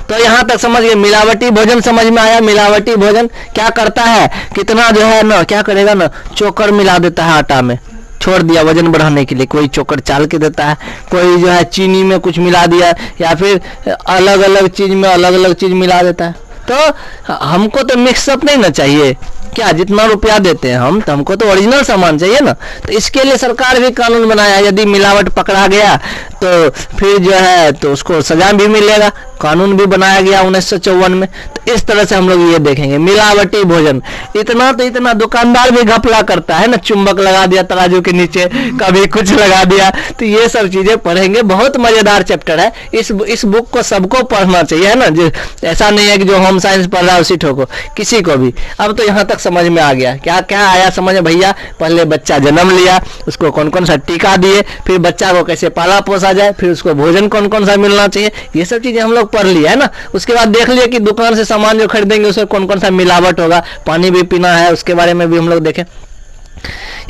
तो यहाँ तक समझ गए, मिलावटी भोजन समझ में आया। मिलावटी भोजन क्या करता है, कितना जो है ना, क्या करेगा ना, चोकर मिला देता है आटा में, छोड़ दिया वजन बढ़ाने के लिए, कोई चोकर चाल के देता है, कोई जो है चीनी में कुछ मिला दिया, या फिर अलग अलग चीज में अलग अलग चीज मिला देता है। तो हमको तो मिक्सअप नहीं ना चाहिए, क्या जितना रुपया देते हैं हम, तो हमको तो ओरिजिनल सामान चाहिए ना। तो इसके लिए सरकार भी कानून बनाया, यदि मिलावट पकड़ा गया तो फिर जो है तो उसको सजा भी मिलेगा, कानून भी बनाया गया 1954 में। तो इस तरह से हम लोग ये देखेंगे मिलावटी भोजन। इतना तो इतना दुकानदार भी घपला करता है ना, चुंबक लगा दिया तराजू के नीचे, कभी कुछ लगा दिया। तो ये सब चीजें पढ़ेंगे, बहुत मजेदार चैप्टर है। इस बुक को सबको पढ़ना चाहिए, है ना। ऐसा नहीं है कि जो होम साइंस पढ़ रहा है उसी ठोको, किसी को भी। अब तो यहाँ तक समझ में आ गया, क्या क्या आया समझ भैया। पहले बच्चा जन्म लिया, उसको कौन कौन सा टीका दिए, फिर बच्चा को कैसे पाला पोसा जाए, फिर उसको भोजन कौन कौन सा मिलना चाहिए, ये सब चीजें हम लोग पढ़ लिया है ना। उसके बाद देख लिया कि दुकान से सामान जो खरीदेंगे उसमें कौन कौन सा मिलावट होगा, पानी भी पीना है उसके बारे में भी हम लोग देखें,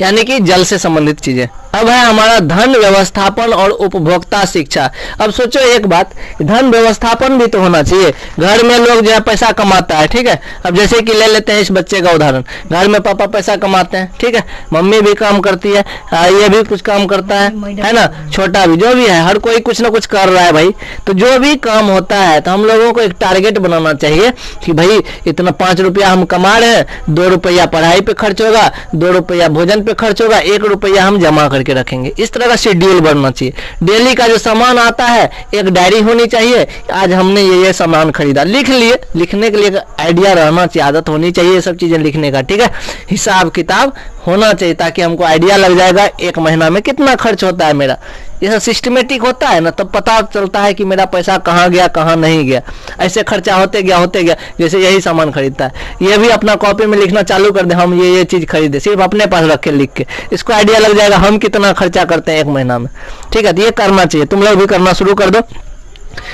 यानी कि जल से संबंधित चीजें। अब है हमारा धन व्यवस्थापन और उपभोक्ता शिक्षा। अब सोचो एक बात, धन व्यवस्थापन भी तो होना चाहिए। घर में लोग जो है पैसा कमाता है, ठीक है। अब जैसे कि ले लेते हैं इस बच्चे का उदाहरण, घर में पापा पैसा कमाते हैं, ठीक है, मम्मी भी काम करती है, ये भी कुछ काम करता है ना, छोटा भी, जो भी है, हर कोई कुछ ना कुछ कर रहा है भाई। तो जो भी काम होता है तो हम लोगों को एक टारगेट बनाना चाहिए कि भाई इतना 5 रुपया हम कमा रहे हैं, 2 रुपया पढ़ाई पे खर्च होगा, 2 रुपया भोजन पे खर्च होगा, 1 रुपया हम जमा करके रखेंगे। इस तरह का शेड्यूल बनना चाहिए। डेली का जो सामान आता है एक डायरी होनी चाहिए, आज हमने ये सामान खरीदा, लिख लिए, लिखने के लिए आइडिया रहना चाहिए, आदत होनी चाहिए ये सब चीजें लिखने का, ठीक है। हिसाब किताब होना चाहिए ताकि हमको आइडिया लग जाएगा एक महीना में कितना खर्च होता है मेरा। ये सब सिस्टमेटिक होता है ना, तब पता चलता है कि मेरा पैसा कहाँ गया कहाँ नहीं गया। ऐसे खर्चा होते गया, जैसे यही सामान खरीदता है, ये भी अपना कॉपी में लिखना चालू कर दे, हम ये चीज खरीदे, सिर्फ अपने पास रख के लिख के, इसको आइडिया लग जाएगा हम कितना खर्चा करते हैं एक महीना में, ठीक है। तो ये करना चाहिए, तुम लोग भी करना शुरू कर दो,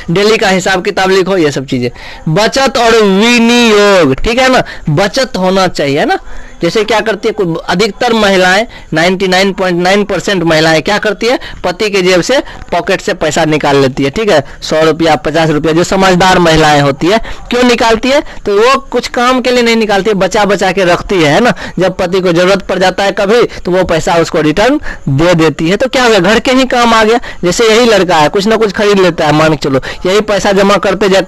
डेली का हिसाब किताब लिखो, ये सब चीजें। बचत और विनियोग, ठीक है ना, बचत होना चाहिए ना। जैसे क्या करती है अधिकतर महिलाएं, 99.9% महिलाएं क्या करती है, पति के जेब से पॉकेट से पैसा निकाल लेती है, ठीक है, 100 रुपया 50 रुपया। जो समझदार महिलाएं होती है क्यों निकालती है, तो वो कुछ काम के लिए नहीं निकालती है, बचा बचा के रखती है ना। जब पति को जरूरत पड़ जाता है कभी तो वो पैसा उसको रिटर्न दे देती है। तो क्या हो गया, घर के ही काम आ गया। जैसे यही लड़का है, कुछ ना कुछ खरीद लेता है, मान के चलो यही पैसा जमा करते जाए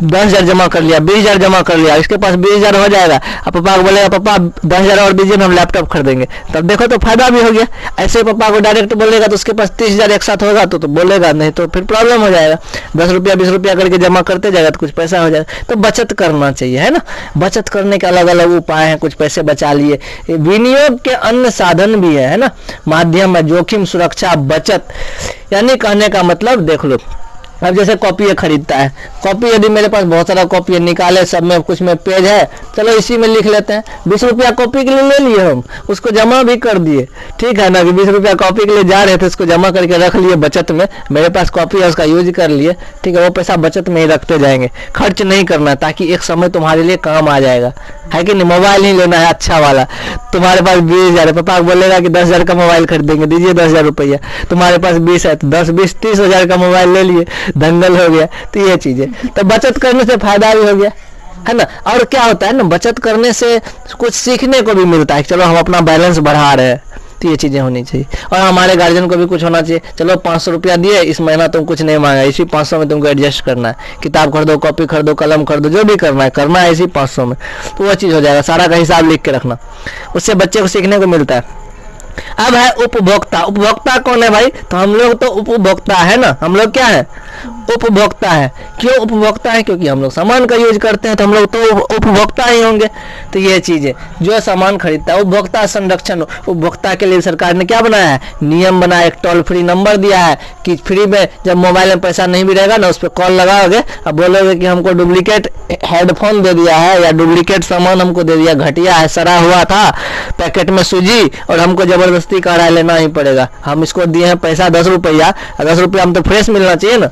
10,000 जमा कर लिया, 20,000 जमा कर लिया, इसके पास 20,000 हो जाएगा। अब पापा को बोलेगा पापा 10,000 और दीजिए, हम लैपटॉप खरीदेंगे, तब देखो तो फायदा भी हो गया। ऐसे पापा को डायरेक्ट बोलेगा तो उसके पास 30,000 एक साथ होगा तो बोलेगा, नहीं तो फिर प्रॉब्लम हो जाएगा। 10 रुपया 20 रुपया करके जमा करते जाएगा तो कुछ पैसा हो जाएगा। तो बचत करना चाहिए, है ना। बचत करने के अलग अलग उपाय हैं, कुछ पैसे बचा लिए। विनियोग के अन्य साधन भी है ना, माध्यम है, जोखिम सुरक्षा बचत, यानी कहने का मतलब देख लो, अब जैसे कॉपी खरीदता है, कॉपी यदि मेरे पास बहुत सारा कॉपी निकाले, सब में कुछ में पेज है, चलो इसी में लिख लेते हैं। 20 रुपया कॉपी के लिए ले लिए, हम उसको जमा भी कर दिए, ठीक है ना, कि 20 रुपया कॉपी के लिए जा रहे थे, उसको जमा करके रख लिए बचत में। मेरे पास कॉपी है, उसका यूज कर लिए, ठीक है, वो पैसा बचत में ही रखते जाएंगे, खर्च नहीं करना, ताकि एक समय तुम्हारे लिए काम आ जाएगा, है कि नहीं। मोबाइल नहीं लेना है अच्छा वाला, तुम्हारे पास 20,000 है, पापा बोलेगा कि 10,000 का मोबाइल खरीदेंगे, दीजिए 10,000 रुपया, तुम्हारे पास 20 है तो 10, 20, 30,000 का मोबाइल ले लिए, दंगल हो गया। तो ये चीजें, तो बचत करने से फायदा भी हो गया, है ना। और क्या होता है ना, बचत करने से कुछ सीखने को भी मिलता है, चलो हम अपना बैलेंस बढ़ा रहे हैं, तो ये चीजें होनी चाहिए। और हमारे गार्जियन को भी कुछ होना चाहिए, चलो 500 रुपया दिए, इस महीना तुम कुछ नहीं मांगा, इसी 500 में तुमको एडजस्ट करना है, किताब खरीदो, कॉपी खरीदो, कलम खरीदो, जो भी करना है इसी 500 में, तो वो चीज हो जाएगा। सारा का हिसाब लिख के रखना, उससे बच्चे को सीखने को मिलता है। अब है उपभोक्ता। उपभोक्ता कौन है भाई, तो हम लोग तो उपभोक्ता है ना, हम लोग क्या है, उपभोक्ता है। क्यों उपभोक्ता है, क्योंकि हम लोग सामान का यूज करते हैं, तो हम लोग तो उपभोक्ता ही होंगे। तो ये चीजें, जो सामान खरीदता है, उपभोक्ता संरक्षण, उपभोक्ता के लिए सरकार ने क्या बनाया है, नियम बनाया, एक टोल फ्री नंबर दिया है कि फ्री में जब मोबाइल में पैसा नहीं भी रहेगा ना, उस पर कॉल लगाओगे, अब बोलोगे कि हमको डुप्लीकेट हेडफोन दे दिया है या डुप्लीकेट सामान हमको दे दिया, घटिया है, सड़ा हुआ था, पैकेट में सूजी, और हमको जबरदस्ती कह रहा है लेना ही पड़ेगा, हम इसको दिए हैं पैसा 10 रुपया, 10 रुपया हम तो फ्रेश मिलना चाहिए ना।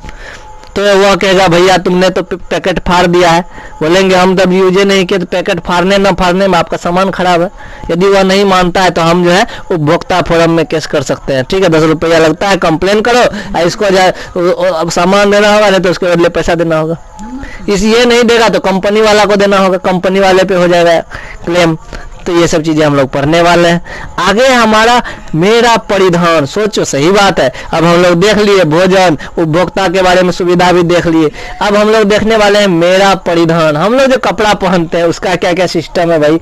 तो वो कहेगा भैया तुमने तो पैकेट फाड़ दिया है, बोलेंगे हम तब यूज नहीं किए, तो पैकेट फाड़ने ना फाड़ने में आपका सामान खराब है। यदि वह नहीं मानता है तो हम जो है उपभोक्ता फोरम में केस कर सकते हैं, ठीक है। 10 रुपया लगता है, कंप्लेन करो, इसको जो सामान देना होगा, नहीं तो उसके बदले पैसा देना होगा। इस ये नहीं देगा तो कंपनी वाला को देना होगा, कंपनी वाले पे हो जाएगा क्लेम। तो ये सब चीजें हम लोग पढ़ने वाले हैं। आगे हमारा मेरा परिधान, सोचो सही बात है। अब हम लोग देख लिए भोजन, उपभोक्ता के बारे में सुविधा भी देख लिए, अब हम लोग देखने वाले हैं मेरा परिधान। हम लोग जो कपड़ा पहनते हैं उसका क्या क्या सिस्टम है भाई।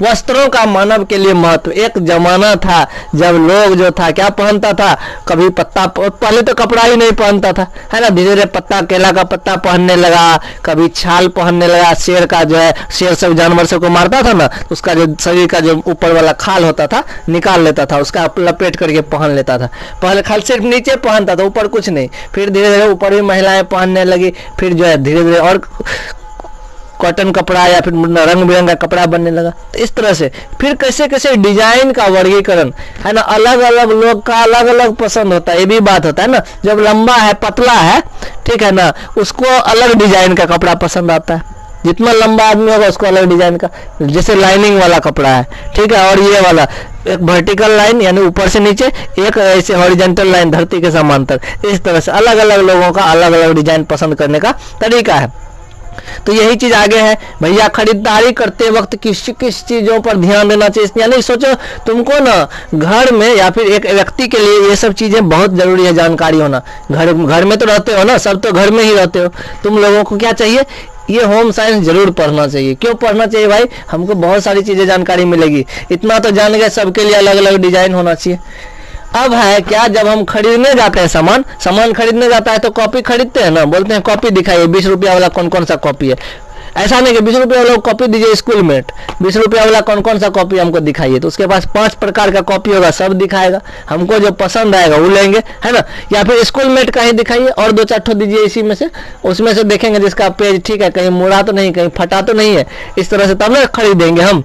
वस्त्रों का मानव के लिए महत्व। एक जमाना था जब लोग जो था क्या पहनता था, कभी पत्ता, पहले तो कपड़ा ही नहीं पहनता था, है ना, धीरे धीरे पत्ता, केला का पत्ता पहनने लगा, कभी छाल पहनने लगा, शेर का जो है, शेर सब जानवर सब को मारता था ना, उसका जो शरीर का जो ऊपर वाला खाल होता था निकाल लेता था, उसका लपेट करके पहन लेता था। पहले खाल सिर्फ नीचे पहनता था, ऊपर कुछ नहीं, फिर धीरे धीरे ऊपर भी महिलाएं पहनने लगी, फिर जो है धीरे धीरे और कॉटन कपड़ा या फिर रंग बिरंगा कपड़ा बनने लगा। तो इस तरह से फिर कैसे कैसे डिजाइन का वर्गीकरण है ना, अलग अलग लोग का अलग अलग पसंद होता है, ये भी बात होता है ना। जब लंबा है पतला है, ठीक है ना, उसको अलग डिजाइन का कपड़ा पसंद आता है। जितना लंबा आदमी होगा उसको अलग डिजाइन का, जैसे लाइनिंग वाला कपड़ा है, ठीक है, और ये वाला एक वर्टिकल लाइन यानी ऊपर से नीचे, एक ऐसे हॉरिजॉन्टल लाइन धरती के समांतर, इस तरह से अलग अलग लोगों का अलग अलग डिजाइन पसंद करने का तरीका है। तो यही चीज आगे है भैया, खरीदारी करते वक्त किस किस चीजों पर ध्यान देना चाहिए। यानी सोचो तुमको ना घर में या फिर एक व्यक्ति के लिए ये सब चीजें बहुत जरूरी है जानकारी होना। घर में तो रहते हो ना, सब तो घर में ही रहते हो, तुम लोगों को क्या चाहिए, ये होम साइंस जरूर पढ़ना चाहिए। क्यों पढ़ना चाहिए भाई, हमको बहुत सारी चीजें जानकारी मिलेगी। इतना तो जान गए सबके लिए अलग अलग डिजाइन होना चाहिए। अब है क्या, जब हम खरीदने जाते हैं सामान खरीदने जाता है तो कॉपी खरीदते हैं ना, बोलते हैं कॉपी दिखाइए 20 रुपया वाला कौन कौन सा कॉपी है। ऐसा नहीं कि 20 रुपया वाला कॉपी दीजिए स्कूलमेट, 20 रुपया वाला कौन कौन सा कॉपी हमको दिखाइए। तो उसके पास 5 प्रकार का कॉपी होगा, सब दिखाएगा, हमको जो पसंद आएगा वो लेंगे, है ना। या फिर स्कूलमेट का ही दिखाइए और 2-4 ठो दीजिए इसी में से, उसमें से देखेंगे जिसका पेज ठीक है, कहीं मुड़ा तो नहीं, कहीं फटा तो नहीं है, इस तरह से तब ना खरीदेंगे हम।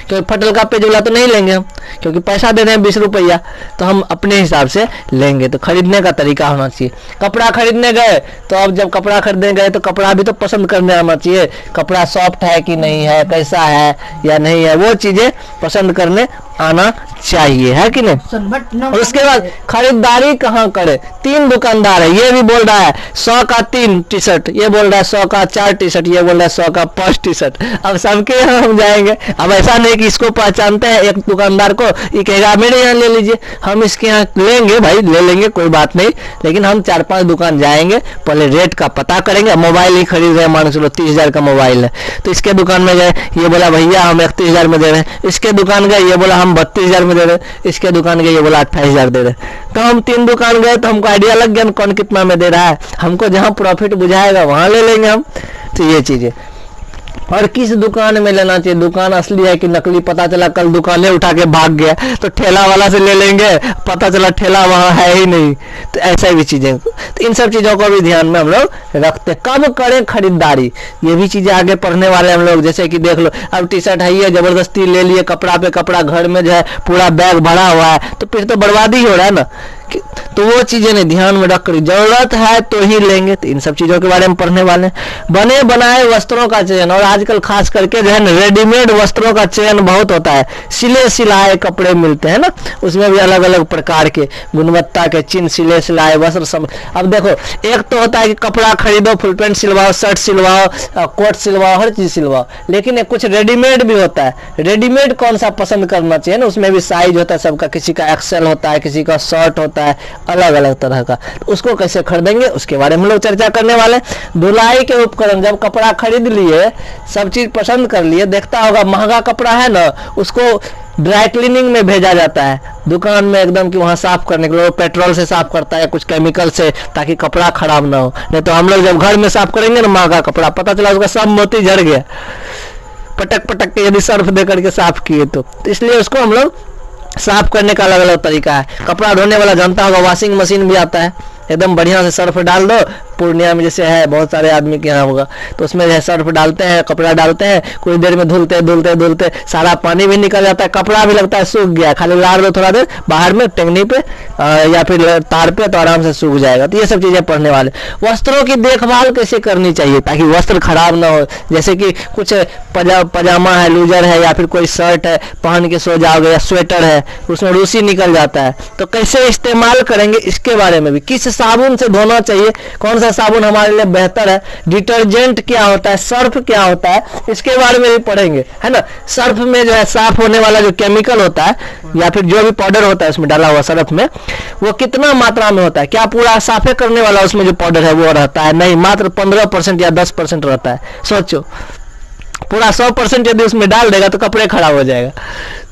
क्योंकि फटल का पेज वाला तो नहीं लेंगे हम, क्योंकि पैसा दे रहे हैं 20 रुपया, तो हम अपने हिसाब से लेंगे। तो खरीदने का तरीका होना चाहिए। कपड़ा खरीदने गए तो अब जब कपड़ा खरीदने गए तो कपड़ा भी तो पसंद करने आना चाहिए, कपड़ा सॉफ्ट है कि नहीं है, कैसा है या नहीं है, वो चीजें पसंद करने आना चाहिए, है कि नहीं। और उसके बाद खरीदारी कहाँ करे, 3 दुकानदार है, ये भी बोल रहा है 100 का 3 टी शर्ट, ये बोल रहा है 100 का 4 टी शर्ट, ये बोल रहा है 100 का 5 टी शर्ट। अब सबके यहाँ हम जाएंगे, अब ऐसा नहीं कि इसको पहचानते हैं एक दुकानदार को, ये कहेगा मेरे यहाँ ले लीजिए, हम इसके यहाँ लेंगे भाई, ले लेंगे कोई बात नहीं, लेकिन हम 4-5 दुकान जाएंगे, पहले रेट का पता करेंगे। मोबाइल ही खरीद रहे हैं, मान चलो 30,000 का मोबाइल है, तो इसके दुकान में गए, ये बोला भैया हम 31,000 में दे रहे हैं, इसके दुकान गए, ये बोला हम 32,000 में दे रहे, इसके दुकान गए, ये बोला 28,000 दे रहे। तो हम 3 दुकान गए तो हमको आइडिया लग गया कौन कितना में दे रहा है, हमको जहां प्रॉफिट बुझाएगा वहां ले लेंगे हम। तो ये चीजें, और किस दुकान में लेना चाहिए, दुकान असली है कि नकली, पता चला कल दुकानें उठा के भाग गया तो ठेला वाला से ले लेंगे, पता चला ठेला वहां है ही नहीं। तो ऐसा भी चीजें, तो इन सब चीजों को भी ध्यान में हम लोग रखते। कब करें खरीदारी, ये भी चीजें आगे पढ़ने वाले हम लोग। जैसे कि देख लो, अब टी शर्ट है, ये जबरदस्ती ले लिए, कपड़ा पे कपड़ा, घर में जो है पूरा बैग भरा हुआ है, तो फिर तो बर्बादी हो रहा है ना। तो वो चीजें नहीं, ध्यान में रख कर, जरूरत है तो ही लेंगे। तो इन सब चीजों के बारे में पढ़ने वाले हैं। बने बनाए वस्त्रों का चयन, और आजकल खास करके जो है ना रेडीमेड वस्त्रों का चयन बहुत होता है। सिले सिलाए कपड़े मिलते हैं ना, उसमें भी अलग अलग प्रकार के गुणवत्ता के चिन्ह, सिले सिलाए वस्त्र। अब देखो, एक तो होता है कि कपड़ा खरीदो, फुल पैंट सिलवाओ, शर्ट सिलवाओ, कोट सिलवाओ, हर चीज सिलवाओ, लेकिन एक कुछ रेडीमेड भी होता है। रेडीमेड कौन सा पसंद करना चाहिए ना, उसमें भी साइज होता है सबका, किसी का एक्सेल होता है, किसी का शॉर्ट होता है, अलग अलग तरह का। तो उसको कैसे खरीदेंगे उसके बारे में हम लोग चर्चा करने वाले। धुलाई के उपकरण, जब कपड़ा खरीद लिए, सब चीज पसंद कर लिए, देखता होगा महंगा कपड़ा है ना, उसको ड्राई क्लीनिंग में भेजा जाता है दुकान में एकदम, कि वहां साफ करने के लिए पेट्रोल से साफ करता है, कुछ केमिकल से, ताकि कपड़ा खराब ना हो। नहीं तो हम लोग जब घर में साफ करेंगे ना महंगा कपड़ा, पता चला उसका सब मोती झड़ गया, पटक पटक के यदि सर्फ दे करके साफ किए तो इसलिए उसको हम लोग साफ करने का अलग अलग तरीका है। कपड़ा धोने वाला जानता होगा, वॉशिंग मशीन भी आता है, एकदम बढ़िया से सर्फ डाल दो, पूर्णिया में जैसे है बहुत सारे आदमी के यहाँ होगा, तो उसमें जो है सर्फ डालते हैं, कपड़ा डालते हैं, कुछ देर में धुलते धुलते धुलते सारा पानी भी निकल जाता है, कपड़ा भी लगता है सूख गया, खाली लार दो थोड़ा देर बाहर में टेंगनी पे या फिर तार पे, तो आराम से सूख जाएगा। तो ये सब चीजें पढ़ने वाले। वस्त्रों की देखभाल कैसे करनी चाहिए ताकि वस्त्र खराब ना हो, जैसे कि कुछ पजामा है, लूजर है, या फिर कोई शर्ट है पहन के सो जाओगे, या स्वेटर है उसमें रूसी निकल जाता है, तो कैसे इस्तेमाल करेंगे इसके बारे में भी। किस साबुन से धोना चाहिए, कौन सा साबुन हमारे लिए बेहतर है, डिटर्जेंट क्या होता है, सर्फ क्या होता है, इसके बारे में भी पढ़ेंगे, है ना। सर्फ में जो है साफ होने वाला जो केमिकल होता है या फिर जो भी पाउडर होता है उसमें डाला हुआ सर्फ में, वो कितना मात्रा में होता है, क्या पूरा साफे करने वाला उसमें जो पाउडर है वो रहता है, नहीं, मात्र 15% या 10% रहता है। सोचो, पूरा 100% यदि उसमें डाल देगा तो कपड़े खराब हो जाएगा।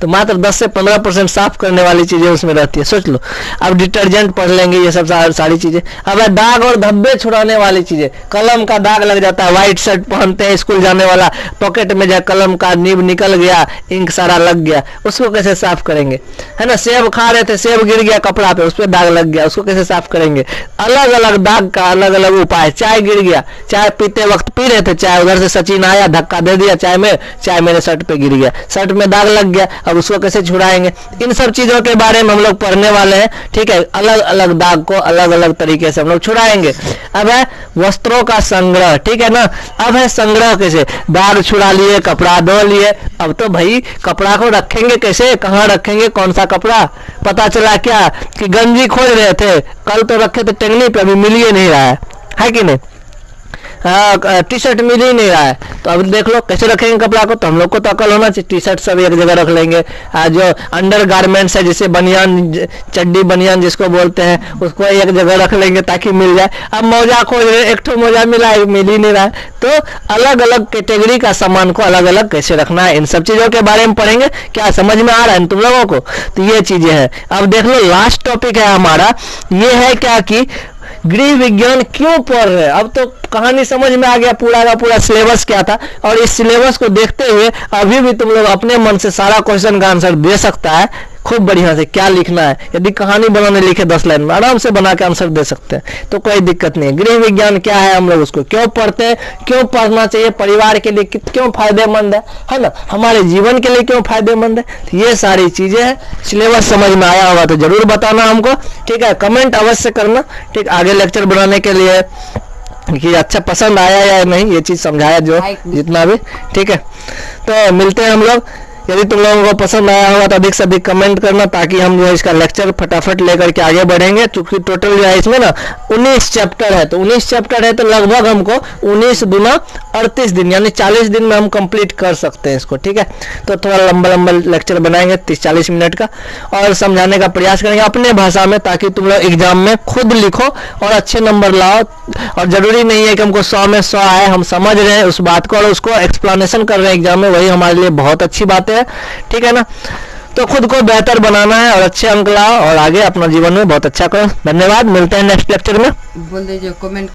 तो मात्र 10 से 15% साफ करने वाली चीजें उसमें रहती है, सोच लो। अब डिटर्जेंट पढ़ लेंगे, ये सब सारी चीजें। अब दाग और धब्बे छुड़ाने वाली चीजें, कलम का दाग लग जाता है, व्हाइट शर्ट पहनते हैं स्कूल जाने वाला, पॉकेट में जाए कलम का नीब निकल गया, इंक सारा लग गया, उसको कैसे साफ करेंगे, है ना। सेब खा रहे थे, सेब गिर गया कपड़ा पे, उस पर दाग लग गया, उसको कैसे साफ करेंगे। अलग अलग दाग का अलग अलग उपाय। चाय गिर गया, चाय पीते वक्त पी रहे थे चाय, उधर से सचिन आया धक्का दे दिया चाय में, चाय मेरे शर्ट पे गिर गया, शर्ट में दाग लग गया, अब उसको कैसे छुड़ाएंगे। इन सब चीजों के बारे में हम लोग पढ़ने वाले हैं, ठीक है। अलग अलग दाग को अलग अलग तरीके से हम लोग छुड़ाएंगे। अब है वस्त्रों का संग्रह, ठीक है ना। अब है संग्रह कैसे, दाग छुड़ा लिए, कपड़ा धो लिए, अब तो भाई कपड़ा को रखेंगे कैसे, कहाँ रखेंगे, कौन सा कपड़ा। पता चला क्या कि गंजी खोज रहे थे, कल तो रखे थे टेंगनी पे, अभी मिल ही नहीं रहा है कि नहीं। टी शर्ट मिल ही नहीं रहा है, तो अब देख लो कैसे रखेंगे कपड़ा को। तो हम लोग को तो अकल होना चाहिए, टी शर्ट सब एक जगह रख लेंगे। जो अंडर गारमेंट्स है, जिसे बनियान, चड्डी बनियान जिसको बोलते हैं, उसको एक जगह रख लेंगे ताकि मिल जाए। अब मोजा खोज रहे, एक ठो मोजा मिला है, मिल ही नहीं रहा है। तो अलग अलग कैटेगरी का सामान को अलग अलग कैसे रखना है, इन सब चीजों के बारे में पढ़ेंगे। क्या समझ में आ रहा है तुम लोगों को। तो ये चीजें हैं। अब देख लो लास्ट टॉपिक है हमारा, ये है क्या कि गृह विज्ञान क्यों पढ़ रहे हैं। अब तो कहानी समझ में आ गया, पूरा का पूरा सिलेबस क्या था। और इस सिलेबस को देखते हुए अभी भी तुम लोग अपने मन से सारा क्वेश्चन का आंसर दे सकता है खूब बढ़िया से। क्या लिखना है, यदि कहानी बनाने लिखे 10 लाइन में आराम से बना के आंसर दे सकते हैं, तो कोई दिक्कत नहीं है। गृह विज्ञान क्या है, हम लोग उसको क्यों पढ़ते हैं, क्यों पढ़ना चाहिए, परिवार के लिए क्यों फायदेमंद है ना, हमारे जीवन के लिए क्यों फायदेमंद है, तो ये सारी चीजें हैं। सिलेबस समझ में आया होगा तो जरूर बताना हमको, ठीक है। कमेंट अवश्य करना, ठीक। आगे लेक्चर बनाने के लिए कि अच्छा पसंद आया या नहीं, ये चीज समझाया जो जितना भी, ठीक है। तो मिलते हैं हम लोग। यदि तुम लोगों को पसंद आया होगा तो अधिक से अधिक कमेंट करना, ताकि हम जो है इसका लेक्चर फटाफट लेकर के आगे बढ़ेंगे। क्योंकि टोटल जो है इसमें ना 19 चैप्टर है, तो 19 चैप्टर है तो लगभग हमको 19 दूना 38 दिन यानी 40 दिन में हम कंप्लीट कर सकते हैं इसको, ठीक है। तो थोड़ा लंबा लंबा लेक्चर बनाएंगे 30-40 मिनट का, और समझाने का प्रयास करेंगे अपने भाषा में, ताकि तुम लोग एग्जाम में खुद लिखो और अच्छे नंबर लाओ। और जरूरी नहीं है कि हमको 100 में 100 आए, हम समझ रहे हैं उस बात को और उसको एक्सप्लेनेशन कर रहे हैं एग्जाम में, वही हमारे लिए बहुत अच्छी बात है, ठीक है ना। तो खुद को बेहतर बनाना है और अच्छे अंक लाओ और आगे अपना जीवन में बहुत अच्छा करो। धन्यवाद, मिलते हैं नेक्स्ट लेक्चर में। बोल दीजिए कमेंट